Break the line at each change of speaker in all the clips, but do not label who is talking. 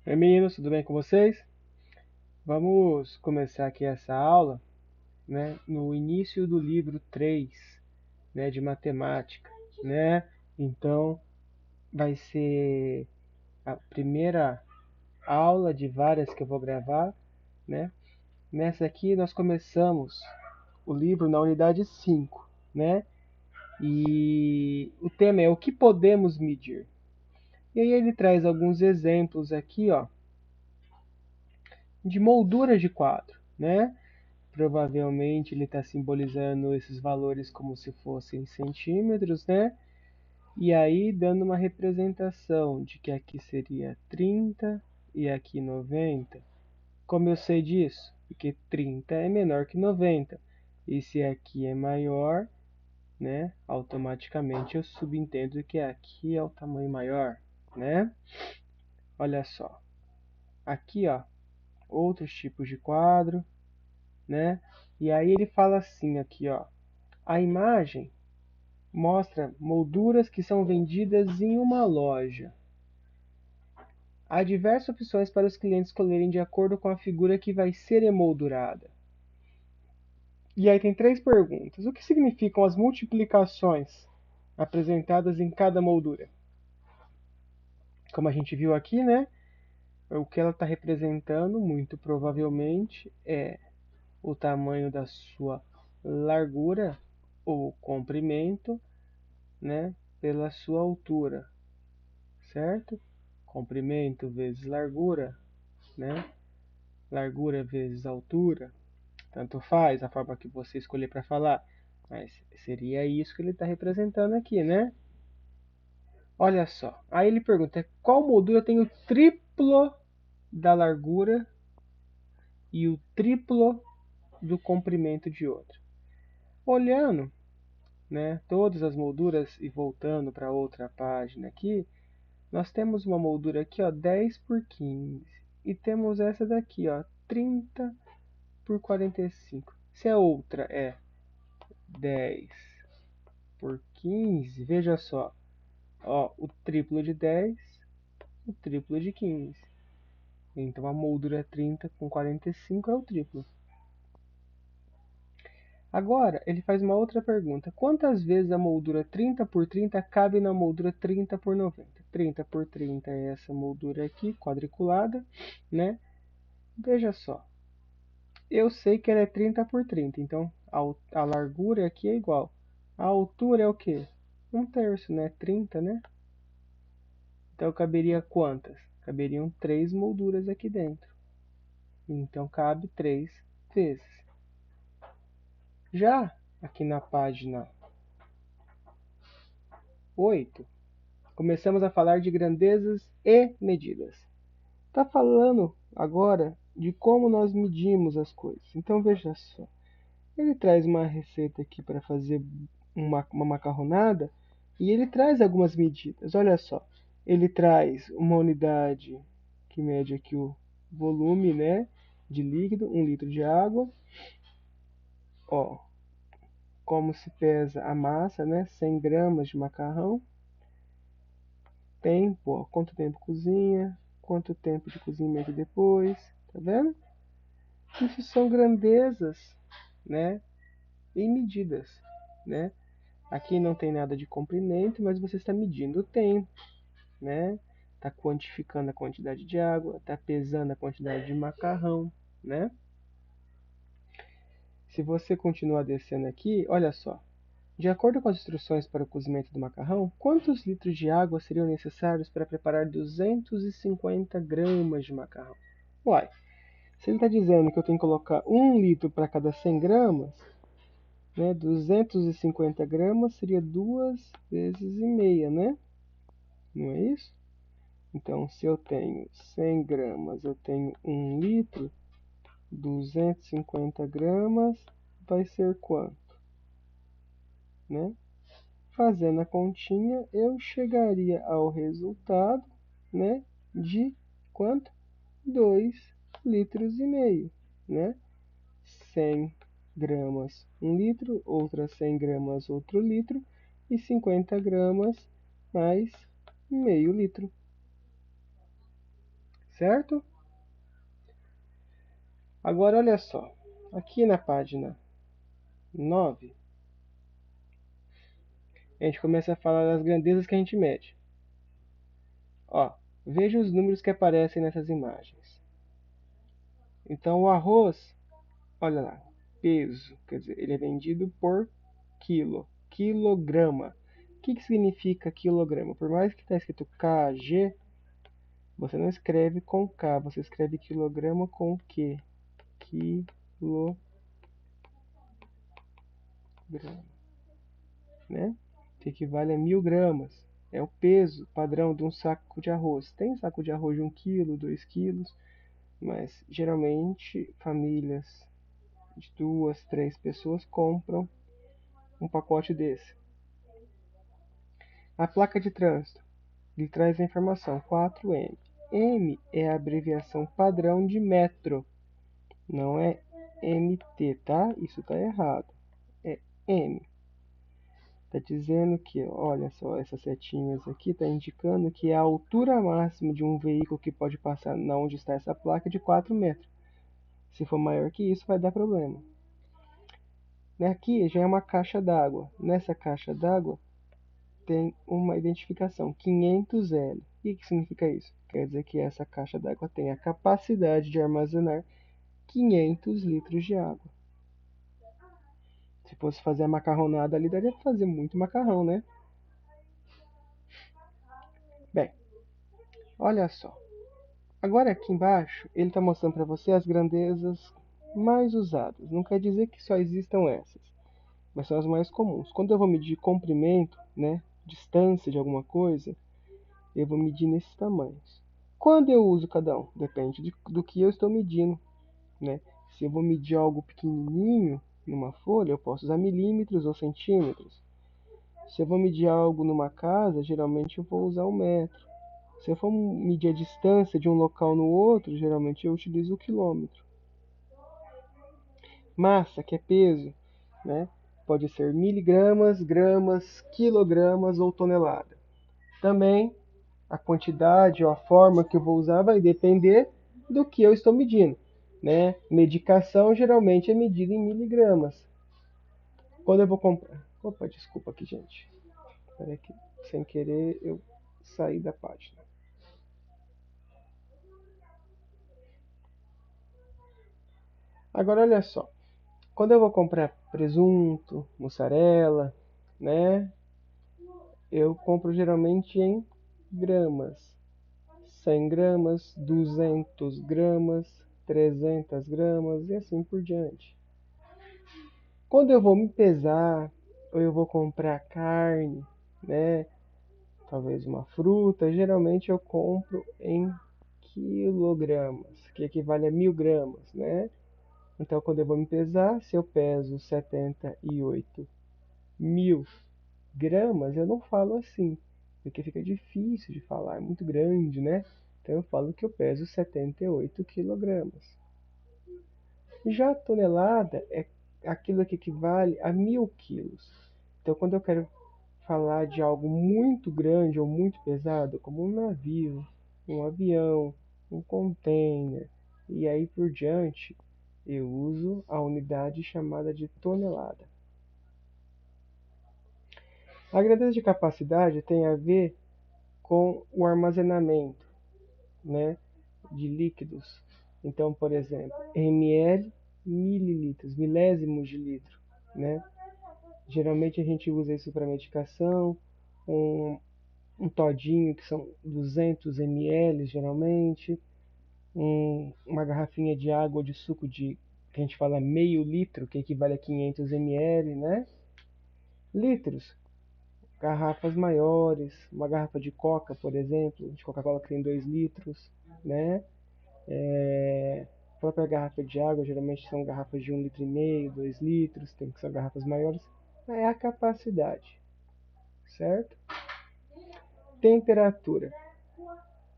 Oi meninos, tudo bem com vocês? Vamos começar aqui essa aula, né, no início do livro 3, né, de matemática, né? Então, vai ser a primeira aula de várias que eu vou gravar, né? Nessa aqui nós começamos o livro na unidade 5, né? E o tema é o que podemos medir. E aí ele traz alguns exemplos aqui, ó, de moldura de quadro, né? Provavelmente ele está simbolizando esses valores como se fossem centímetros, né? E aí dando uma representação de que aqui seria 30 e aqui 90. Como eu sei disso? Porque 30 é menor que 90. E se aqui é maior, né? Automaticamente eu subentendo que aqui é o tamanho maior, né? Olha só. Aqui, ó, outros tipos de quadro, né? E aí ele fala assim aqui, ó. A imagem mostra molduras que são vendidas em uma loja. Há diversas opções para os clientes escolherem de acordo com a figura que vai ser emoldurada. E aí tem três perguntas. O que significam as multiplicações apresentadas em cada moldura? Como a gente viu aqui, né? O que ela está representando, muito provavelmente, é o tamanho da sua largura ou comprimento, né, pela sua altura, certo? Comprimento vezes largura, né? Largura vezes altura, tanto faz a forma que você escolher para falar, mas seria isso que ele está representando aqui, né? Olha só, aí ele pergunta qual moldura tem o triplo da largura e o triplo do comprimento de outra. Olhando, né, todas as molduras e voltando para outra página aqui, nós temos uma moldura aqui, ó, 10 por 15. E temos essa daqui, ó, 30 por 45. Se a outra é 10 por 15, veja só, ó, o triplo de 10, o triplo de 15. Então a moldura 30 com 45 é o triplo. Agora ele faz uma outra pergunta. Quantas vezes a moldura 30 por 30 cabe na moldura 30 por 90? 30 por 30 é essa moldura aqui, quadriculada, né? Veja só. Eu sei que ela é 30 por 30, então a largura aqui é igual. A altura é o quê? 1/3, né? 30, né? Então caberia quantas? Caberiam 3 molduras aqui dentro. Então cabe 3 vezes. Já aqui na página 8, começamos a falar de grandezas e medidas. Está falando agora de como nós medimos as coisas. Então veja só. Ele traz uma receita aqui para fazer uma macarronada e ele traz algumas medidas. Olha só, ele traz uma unidade que mede aqui o volume, né, de líquido, 1 litro de água. Ó, como se pesa a massa, né, 100 gramas de macarrão. Tempo, ó, quanto tempo cozinha, quanto tempo de cozimento depois, tá vendo? Isso são grandezas, né, e medidas, né? Aqui não tem nada de comprimento, mas você está medindo o tempo, né? Está quantificando a quantidade de água, está pesando a quantidade de macarrão, né? Se você continuar descendo aqui, olha só. De acordo com as instruções para o cozimento do macarrão, quantos litros de água seriam necessários para preparar 250 gramas de macarrão? Uai, se ele está dizendo que eu tenho que colocar 1 litro para cada 100 gramas, né? 250 gramas seria 2 vezes e meia, né? Não é isso? Então, se eu tenho 100 gramas, eu tenho 1 litro, 250 gramas vai ser quanto? Né? Fazendo a continha, eu chegaria ao resultado, né, de quanto? 2 litros e meio, né? 100 gramas, 1 litro, outras 100 gramas, outro litro, e 50 gramas mais meio litro. certo? Agora, olha só, aqui na página 9, a gente começa a falar das grandezas que a gente mede. Ó, veja os números que aparecem nessas imagens. Então, o arroz, olha lá, peso, quer dizer, ele é vendido por quilo, quilograma. O que significa quilograma? Por mais que está escrito kg, você não escreve com K, você escreve quilograma com Q. Quilograma, né? Que equivale a 1000 gramas. É o peso padrão de um saco de arroz. Tem saco de arroz de 1 quilo, 2 quilos, mas geralmente famílias de 2, 3 pessoas compram um pacote desse. A placa de trânsito lhe traz a informação 4M. M é a abreviação padrão de metro, não é MT, tá? Isso tá errado. É M. Tá dizendo que, olha só, essas setinhas aqui tá indicando que a altura máxima de um veículo que pode passar na onde está essa placa é de 4 metros. Se for maior que isso, vai dar problema. Aqui já é uma caixa d'água. Nessa caixa d'água tem uma identificação 500L. O que significa isso? Quer dizer que essa caixa d'água tem a capacidade de armazenar 500 litros de água. Se fosse fazer a macarronada ali, daria para fazer muito macarrão, né? Bem, olha só. Agora aqui embaixo, ele está mostrando para você as grandezas mais usadas. Não quer dizer que só existam essas, mas são as mais comuns. Quando eu vou medir comprimento, né, distância de alguma coisa, eu vou medir nesses tamanhos. Quando eu uso cada um? Depende do que eu estou medindo, né? Se eu vou medir algo pequenininho numa folha, eu posso usar milímetros ou centímetros. Se eu vou medir algo numa casa, geralmente eu vou usar um metro. Se eu for medir a distância de um local no outro, geralmente eu utilizo o quilômetro. Massa, que é peso, né? Pode ser miligramas, gramas, quilogramas ou tonelada. Também a quantidade ou a forma que eu vou usar vai depender do que eu estou medindo, né? Medicação geralmente é medida em miligramas. Quando eu vou comprar... Opa, desculpa aqui, gente. Espera que sem querer eu saí da página. Agora olha só. Quando eu vou comprar presunto, mussarela, né? Eu compro geralmente em gramas. 100 gramas, 200 gramas, 300 gramas e assim por diante. Quando eu vou me pesar, ou eu vou comprar carne, né? Talvez uma fruta, geralmente eu compro em quilogramas, que equivale a 1000 gramas, né? Então, quando eu vou me pesar, se eu peso 78 mil gramas, eu não falo assim, porque fica difícil de falar, é muito grande, né? Então eu falo que eu peso 78 quilogramas. Já a tonelada é aquilo que equivale a 1000 quilos. Então quando eu quero falar de algo muito grande ou muito pesado, como um navio, um avião, um container e aí por diante, eu uso a unidade chamada de tonelada. A grandeza de capacidade tem a ver com o armazenamento, né, de líquidos. Então, por exemplo, ml, mililitros, milésimos de litro, né? Geralmente a gente usa isso para medicação, um todinho que são 200 ml geralmente, uma garrafinha de água ou de suco que a gente fala meio litro, que equivale a 500 ml, né? Litros, garrafas maiores, uma garrafa de Coca, por exemplo, de Coca-Cola que tem 2 litros, né? A própria garrafa de água, geralmente são garrafas de 1,5 litro, 2 litros, tem que ser garrafas maiores. É a capacidade, certo? Temperatura.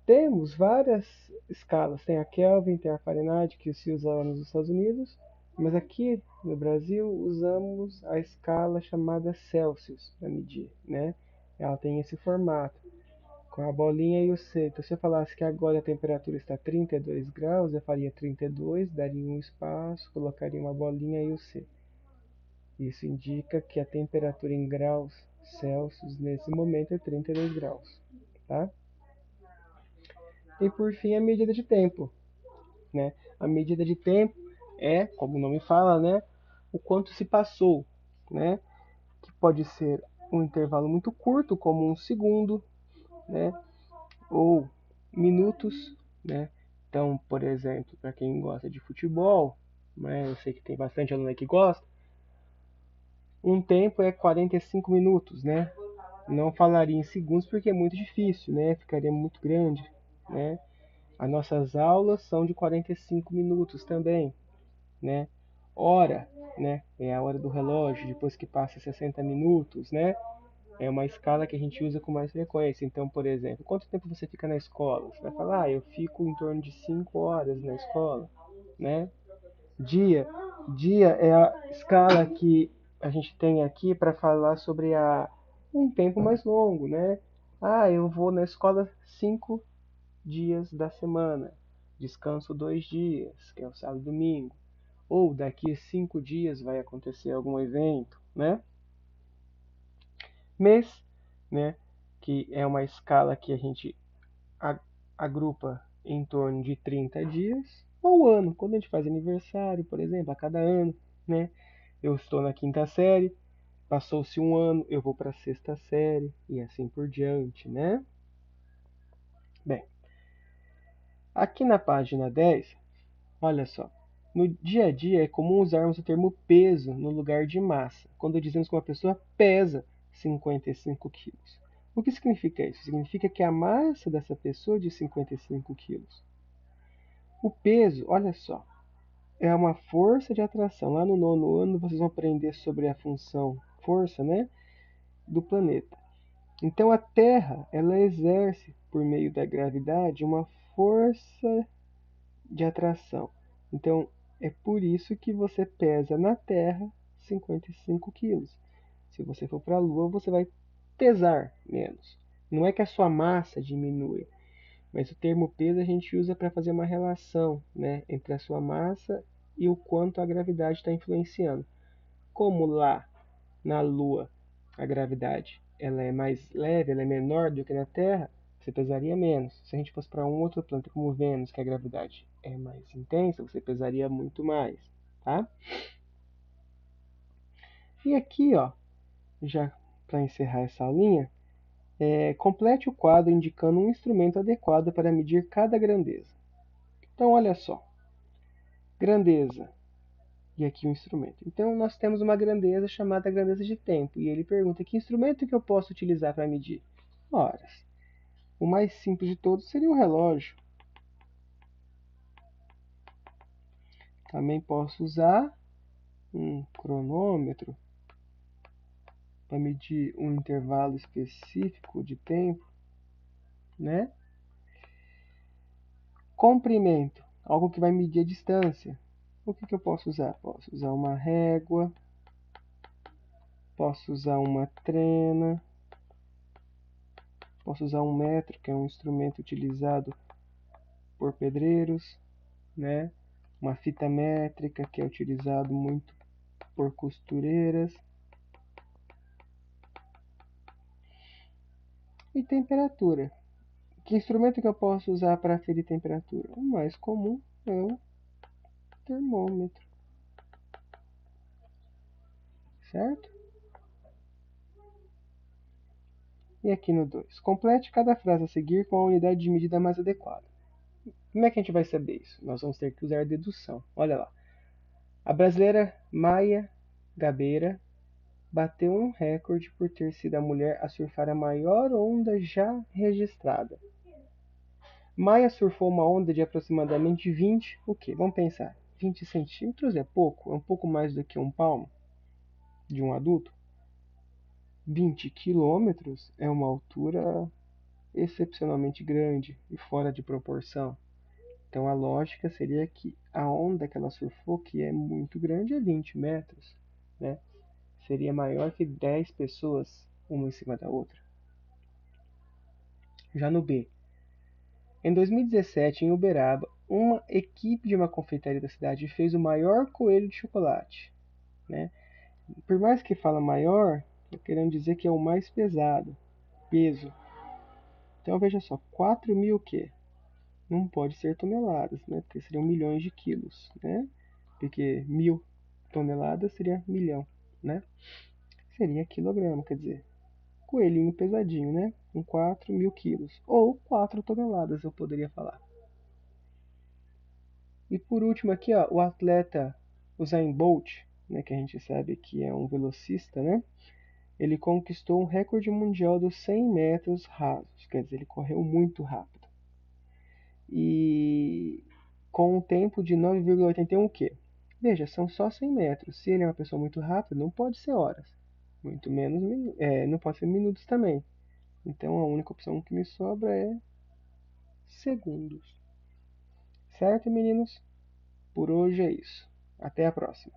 Temos várias escalas, tem a Kelvin, tem a Fahrenheit, que se usa lá nos Estados Unidos, mas aqui no Brasil usamos a escala chamada Celsius para medir, né? Ela tem esse formato, com a bolinha e o C. Então, se eu falasse que agora a temperatura está 32 graus, eu faria 32, daria um espaço, colocaria uma bolinha e o C. Isso indica que a temperatura em graus Celsius nesse momento é 32 graus, tá? E por fim, a medida de tempo, né? A medida de tempo é, como o nome fala, né, o quanto se passou, né? Que pode ser um intervalo muito curto, como um segundo, né? Ou minutos, né? Então, por exemplo, para quem gosta de futebol, né, eu sei que tem bastante aluno aí que gosta, um tempo é 45 minutos, né? Não falaria em segundos porque é muito difícil, né? Ficaria muito grande, né? As nossas aulas são de 45 minutos também, né? Hora, né? É a hora do relógio, depois que passa 60 minutos, né? É uma escala que a gente usa com mais frequência. Então, por exemplo, quanto tempo você fica na escola? Você vai falar, eu fico em torno de 5 horas na escola, né? Dia. Dia é a escala que a gente tem aqui para falar sobre um tempo mais longo, né? Ah, eu vou na escola 5 dias da semana, descanso 2 dias, que é o sábado e domingo. Ou daqui a 5 dias vai acontecer algum evento, né? Mês, né? Que é uma escala que a gente agrupa em torno de 30 dias. Ou ano, quando a gente faz aniversário, por exemplo, a cada ano, né? Eu estou na quinta série, passou-se um ano, eu vou para a sexta série e assim por diante, né? Bem, aqui na página 10, olha só. No dia a dia é comum usarmos o termo peso no lugar de massa, quando dizemos que uma pessoa pesa 55 quilos. O que significa isso? Significa que a massa dessa pessoa é de 55 quilos. O peso, olha só, é uma força de atração. Lá no nono ano vocês vão aprender sobre a função força, né, do planeta. Então a Terra, ela exerce, por meio da gravidade, uma força de atração. Então é por isso que você pesa na Terra 55 quilos. Se você for para a Lua, você vai pesar menos. Não é que a sua massa diminui, mas o termo peso a gente usa para fazer uma relação, né, entre a sua massa e o quanto a gravidade está influenciando. Como lá na Lua a gravidade ela é mais leve, ela é menor do que na Terra, você pesaria menos. Se a gente fosse para um outro planeta como Vênus, que a gravidade é mais intensa, você pesaria muito mais, tá? E aqui, ó, já para encerrar essa aulinha, complete o quadro indicando um instrumento adequado para medir cada grandeza. Então, olha só, grandeza, e aqui o instrumento. Então, nós temos uma grandeza chamada grandeza de tempo, e ele pergunta que instrumento que eu posso utilizar para medir? Horas. O mais simples de todos seria o relógio. Também posso usar um cronômetro para medir um intervalo específico de tempo, né? Comprimento, algo que vai medir a distância. O que eu posso usar? Posso usar uma régua, posso usar uma trena, posso usar um metro, que é um instrumento utilizado por pedreiros, né? Uma fita métrica, que é utilizado muito por costureiras. E temperatura. Que instrumento que eu posso usar para aferir temperatura? O mais comum é o termômetro, certo? E aqui no 2. Complete cada frase a seguir com a unidade de medida mais adequada. Como é que a gente vai saber isso? Nós vamos ter que usar dedução. Olha lá. A brasileira Maia Gabeira bateu um recorde por ter sido a mulher a surfar a maior onda já registrada. Maia surfou uma onda de aproximadamente 20, o quê? Vamos pensar. 20 centímetros é pouco? É um pouco mais do que um palmo de um adulto? 20 quilômetros é uma altura excepcionalmente grande e fora de proporção. Então a lógica seria que a onda que ela surfou, que é muito grande, é 20 metros, né? Seria maior que 10 pessoas, uma em cima da outra. Já no B, em 2017, em Uberaba, uma equipe de uma confeitaria da cidade fez o maior coelho de chocolate, né? Por mais que fala maior, estou querendo dizer que é o mais pesado, peso. Então veja só, 4.000 o quê? Não pode ser toneladas, né? Porque seriam milhões de quilos, né? Porque 1.000 toneladas seria milhão, né? Seria quilograma, quer dizer, coelhinho pesadinho, né? Com 4.000 quilos. Ou 4 toneladas, eu poderia falar. E por último aqui, ó, o atleta Usain Bolt, né, que a gente sabe que é um velocista, né? Ele conquistou um recorde mundial dos 100 metros rasos, quer dizer, ele correu muito rápido. E com um tempo de 9,81 o quê? Veja, são só 100 metros. Se ele é uma pessoa muito rápida, não pode ser horas. Muito menos, não pode ser minutos também. Então a única opção que me sobra é segundos. Certo, meninos? Por hoje é isso. Até a próxima.